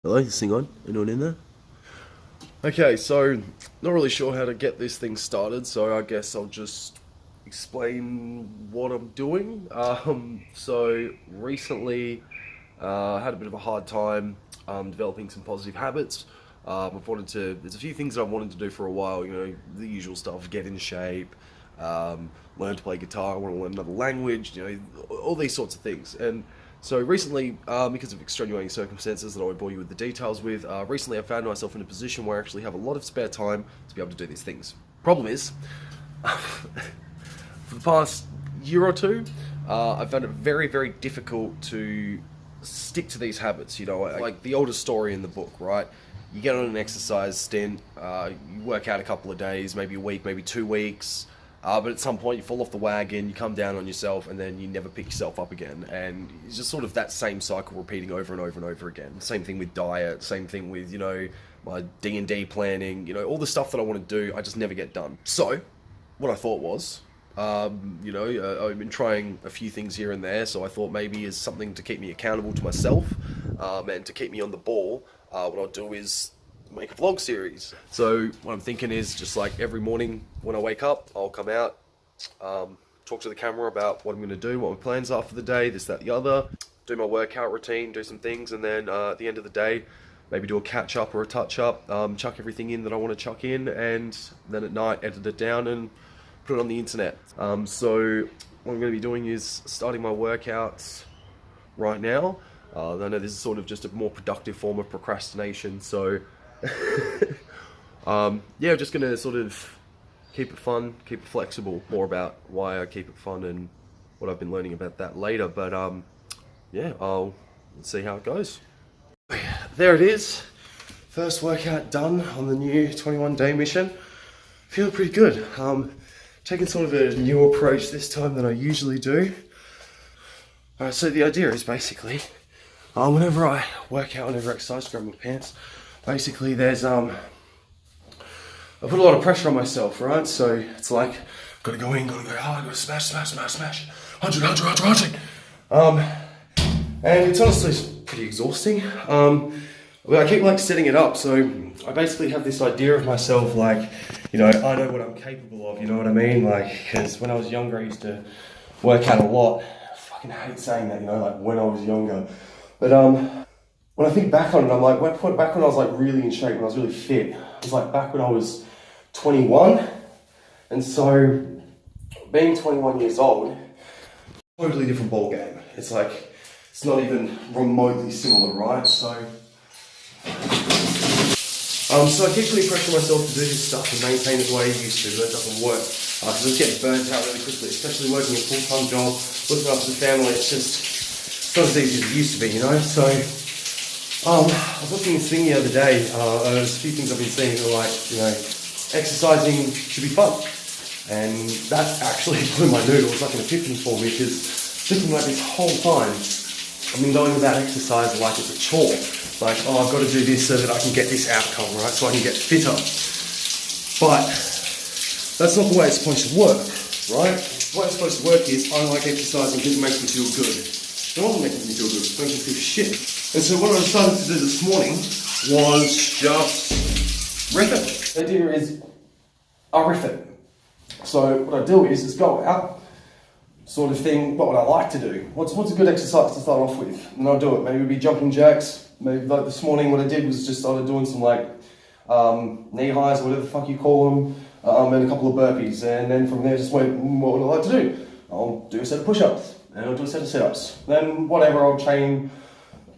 Hello, this thing on? Anyone in there? Okay, so not really sure how to get this thing started, so I guess I'll just explain what I'm doing. So recently, had a bit of a hard time developing some positive habits. There's a few things that I've wanted to do for a while, the usual stuff, get in shape, learn to play guitar, I want to learn another language, all these sorts of things. And so recently, because of extenuating circumstances that I won't bore you with the details with, recently I found myself in a position where I actually have a lot of spare time to be able to do these things. Problem is, for the past year or two, I've found it very, very difficult to stick to these habits. Like the oldest story in the book, right? You get on an exercise stint, you work out a couple of days, maybe a week, maybe 2 weeks, but at some point you fall off the wagon, you come down on yourself, and then you never pick yourself up again. And it's just sort of that same cycle repeating over and over and over again. Same thing with diet, same thing with, my D&D planning, all the stuff that I want to do, I just never get done. So, what I thought was, I've been trying a few things here and there, so I thought maybe as something to keep me accountable to myself, and to keep me on the ball, what I'll do is make a vlog series. So what I'm thinking is just like every morning when I wake up, I'll come out, talk to the camera about what I'm going to do, what my plans are for the day, this, that, the other, do my workout routine, do some things, and then at the end of the day, maybe do a catch up or a touch up, chuck everything in that I want to chuck in, and then at night edit it down and put it on the internet. So what I'm going to be doing is starting my workouts right now. I know this is sort of just a more productive form of procrastination, so just going to sort of keep it fun, keep it flexible. More about why I keep it fun and what I've been learning about that later, but I'll see how it goes. There it is, first workout done on the new 21-day mission. Feeling pretty good. Taking sort of a new approach this time than I usually do. Alright, so the idea is basically, whenever I work out, whenever I exercise, grab my pants, basically there's, I put a lot of pressure on myself, right? So it's like, gotta go in, gotta go hard, gotta smash, 100. And it's honestly pretty exhausting. I keep setting it up, so I basically have this idea of myself I know what I'm capable of, you know what I mean? Because when I was younger, I used to work out a lot. I fucking hate saying that, when I was younger. But when I think back on it, I'm like, back when I was really in shape, when I was really fit, it was back when I was 21. And so, being 21 years old, totally different ball game. It's not even remotely similar, right? So I keep putting pressure on myself to do this stuff and maintain it the way I used to, but it doesn't work. Because I was getting burnt out really quickly, especially working a full-time job, looking after the family. It's not as easy as it used to be, So, I was looking at this thing the other day. There's a few things I've been seeing that are exercising should be fun. And that actually blew my noodle. It was an epiphany for me, because thinking this whole time, I've been going without exercise like it's a chore. I've got to do this so that I can get this outcome, right? So I can get fitter. But that's not the way it's supposed to work, right? The way it's supposed to work is I like exercising because it makes me feel good. It doesn't make me feel good, it makes me feel shit. And so what I decided to do this morning was just riff it. The idea is I riff it. So what I do is go out, sort of thing, what would I like to do? What's a good exercise to start off with? And I'll do it. Maybe it would be jumping jacks. Maybe this morning what I did was just started doing some knee highs, whatever the fuck you call them, and a couple of burpees. And then from there just went, what would I like to do? I'll do a set of push-ups, and I'll do a set of sit-ups. Then whatever, I'll train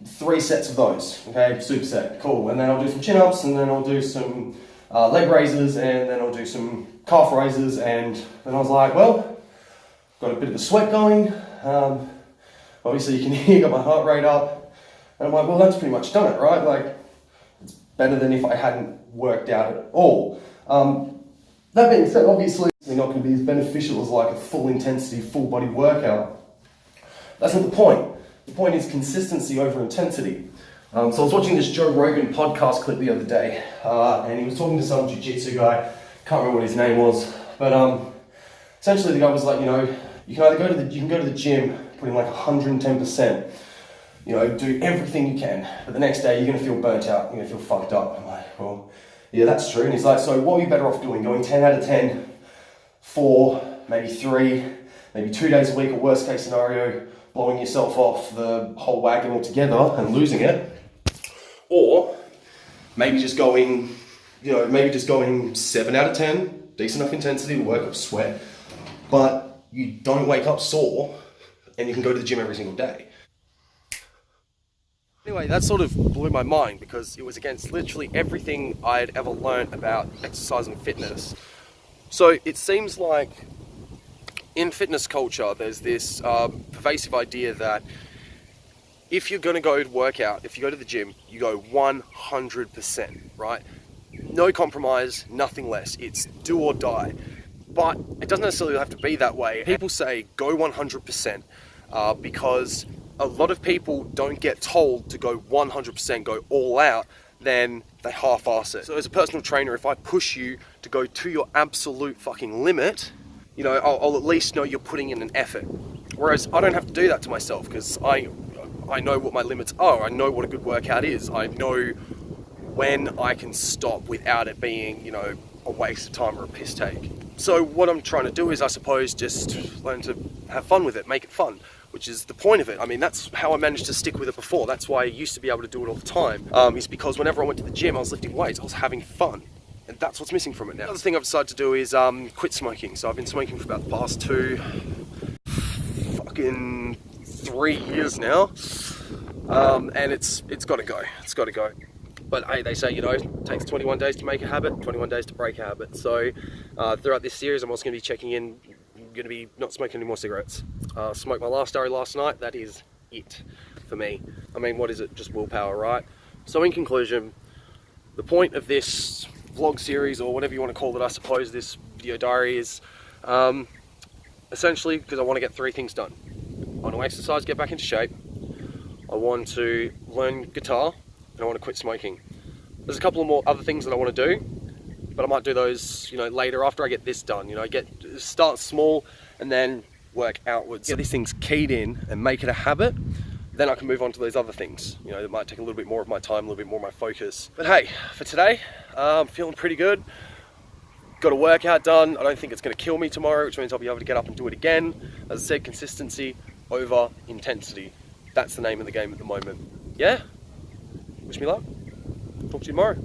3 sets of those, okay, superset, cool. And then I'll do some chin-ups, and then I'll do some leg raises, and then I'll do some calf raises. And then I was like, well, got a bit of a sweat going. Obviously you can hear, got my heart rate up. And I'm like, well, that's pretty much done it, right? It's better than if I hadn't worked out at all. That being said, obviously, it's not going to be as beneficial as a full intensity, full body workout. That's not the point. The point is consistency over intensity. So I was watching this Joe Rogan podcast clip the other day, and he was talking to some jiu-jitsu guy. Can't remember what his name was, but essentially the guy was like, you can either go to the gym, put in 110%. you know, do everything you can, but the next day you're going to feel burnt out, you're going to feel fucked up. I'm like, well, yeah, that's true. And he's like, so what are you better off doing? Going 10 out of 10, 4, maybe 3, maybe 2 days a week, or worst case scenario, blowing yourself off the whole wagon altogether and losing it, or maybe just going, you know, maybe just going 7 out of 10, decent enough intensity to work up sweat, but you don't wake up sore and you can go to the gym every single day. Anyway, that sort of blew my mind because it was against literally everything I'd ever learned about exercise and fitness. So it seems like in fitness culture, there's this pervasive idea that if you're going to go to work out, if you go to the gym, you go 100%, right? No compromise, nothing less. It's do or die. But it doesn't necessarily have to be that way. People say go 100% because a lot of people don't get told to go 100%, go all out, then they half-ass it. So as a personal trainer, if I push you to go to your absolute fucking limit, you know, I'll at least know you're putting in an effort. Whereas I don't have to do that to myself because I know what my limits are. I know what a good workout is. I know when I can stop without it being, you know, a waste of time or a piss take. So what I'm trying to do is, I suppose, just learn to have fun with it, make it fun, which is the point of it. I mean, that's how I managed to stick with it before. That's why I used to be able to do it all the time, is because whenever I went to the gym, I was lifting weights, I was having fun. And that's what's missing from it now. Another thing I've decided to do is quit smoking. So I've been smoking for about the past 3 years now. And it's got to go. It's got to go. But hey, they say, you know, it takes 21 days to make a habit, 21 days to break a habit. So throughout this series, I'm also going to be checking in. I'm going to be not smoking any more cigarettes. Smoked my last Durry last night. That is it for me. I mean, what is it? Just willpower, right? So in conclusion, the point of this vlog series, or whatever you want to call it, I suppose, this video diary is essentially because I want to get 3 things done. I want to exercise, get back into shape. I want to learn guitar, and I want to quit smoking. There's a couple of more other things that I want to do, but I might do those, you know, later after I get this done. You know, start small and then work outwards. Get these things keyed in and make it a habit. Then I can move on to those other things. You know, that might take a little bit more of my time, a little bit more of my focus. But hey, for today, I'm feeling pretty good. Got a workout done. I don't think it's going to kill me tomorrow, which means I'll be able to get up and do it again. As I said, consistency over intensity. That's the name of the game at the moment. Yeah? Wish me luck. Talk to you tomorrow.